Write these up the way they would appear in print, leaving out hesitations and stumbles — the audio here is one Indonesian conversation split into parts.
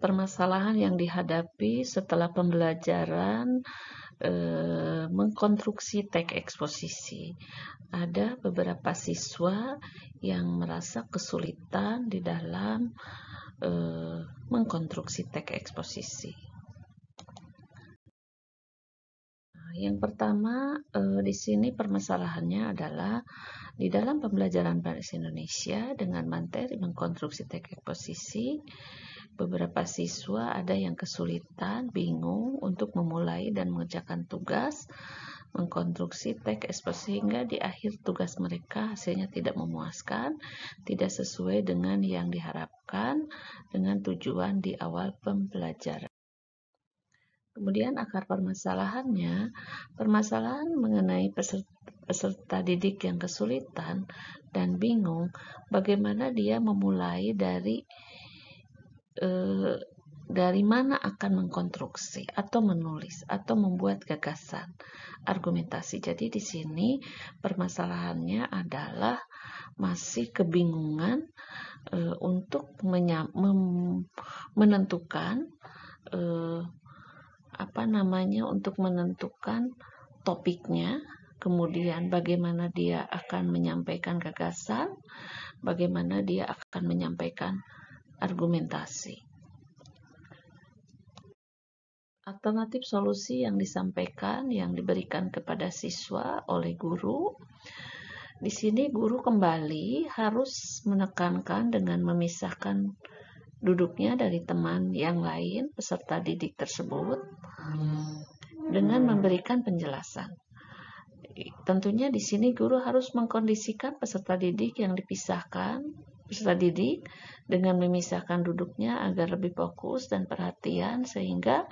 permasalahan yang dihadapi setelah pembelajaran mengkonstruksi teks eksposisi. Ada beberapa siswa yang merasa kesulitan di dalam mengkonstruksi teks eksposisi. Yang pertama, di sini permasalahannya adalah di dalam pembelajaran Bahasa Indonesia dengan materi mengkonstruksi teks eksposisi, beberapa siswa ada yang kesulitan, bingung untuk memulai dan mengerjakan tugas mengkonstruksi teks eksposisi sehingga di akhir tugas mereka hasilnya tidak memuaskan, tidak sesuai dengan yang diharapkan dengan tujuan di awal pembelajaran. Kemudian akar permasalahannya, permasalahan mengenai peserta didik yang kesulitan dan bingung bagaimana dia memulai dari mana akan mengkonstruksi atau menulis atau membuat gagasan argumentasi. Jadi di sini permasalahannya adalah masih kebingungan untuk menentukan untuk menentukan topiknya, kemudian bagaimana dia akan menyampaikan gagasan, bagaimana dia akan menyampaikan argumentasi. Alternatif solusi yang disampaikan, yang diberikan kepada siswa oleh guru. Di sini guru kembali harus menekankan dengan memisahkan duduknya dari teman yang lain, peserta didik tersebut, dengan memberikan penjelasan. Tentunya di sini guru harus mengkondisikan peserta didik yang dipisahkan, peserta didik dengan memisahkan duduknya agar lebih fokus dan perhatian sehingga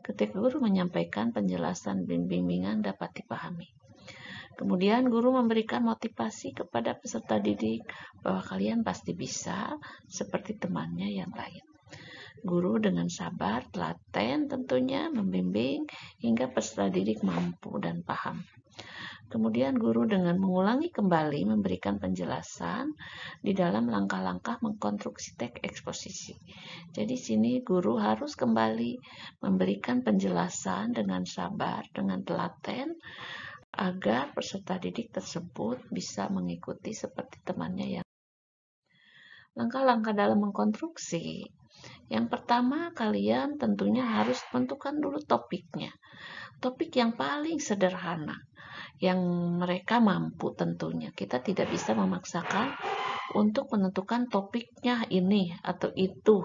ketika guru menyampaikan penjelasan bimbingan dapat dipahami. Kemudian guru memberikan motivasi kepada peserta didik bahwa kalian pasti bisa seperti temannya yang lain. Guru dengan sabar, telaten tentunya membimbing hingga peserta didik mampu dan paham. Kemudian guru dengan mengulangi kembali memberikan penjelasan di dalam langkah-langkah mengkonstruksi teks eksposisi. Jadi sini guru harus kembali memberikan penjelasan dengan sabar, dengan telaten, agar peserta didik tersebut bisa mengikuti seperti temannya yang. Langkah-langkah dalam mengkonstruksi. Yang pertama, kalian tentunya harus tentukan dulu topiknya. Topik yang paling sederhana, yang mereka mampu tentunya. Kita tidak bisa memaksakan untuk menentukan topiknya ini atau itu.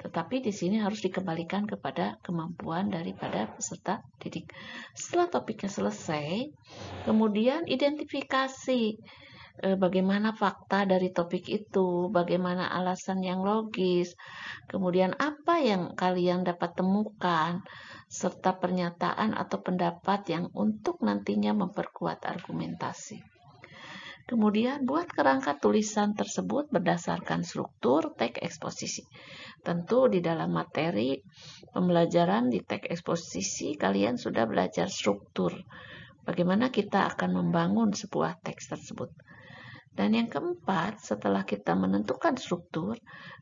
Tetapi di sini harus dikembalikan kepada kemampuan daripada peserta didik. Setelah topiknya selesai, kemudian identifikasi bagaimana fakta dari topik itu, bagaimana alasan yang logis, kemudian apa yang kalian dapat temukan, serta pernyataan atau pendapat yang untuk nantinya memperkuat argumentasi. Kemudian buat kerangka tulisan tersebut berdasarkan struktur teks eksposisi. Tentu di dalam materi pembelajaran di teks eksposisi kalian sudah belajar struktur. Bagaimana kita akan membangun sebuah teks tersebut. Dan yang keempat, setelah kita menentukan struktur,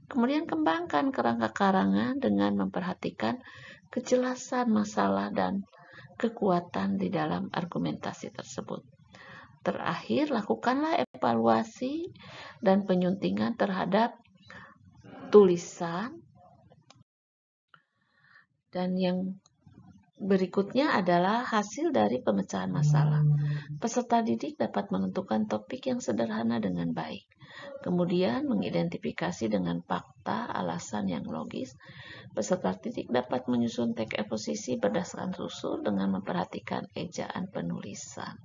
kemudian kembangkan kerangka karangan dengan memperhatikan kejelasan masalah dan kekuatan di dalam argumentasi tersebut. Terakhir, lakukanlah evaluasi dan penyuntingan terhadap tulisan. Dan yang berikutnya adalah hasil dari pemecahan masalah. Peserta didik dapat menentukan topik yang sederhana dengan baik. Kemudian mengidentifikasi dengan fakta, alasan yang logis. Peserta didik dapat menyusun teks eksposisi berdasarkan struktur dengan memperhatikan ejaan penulisan.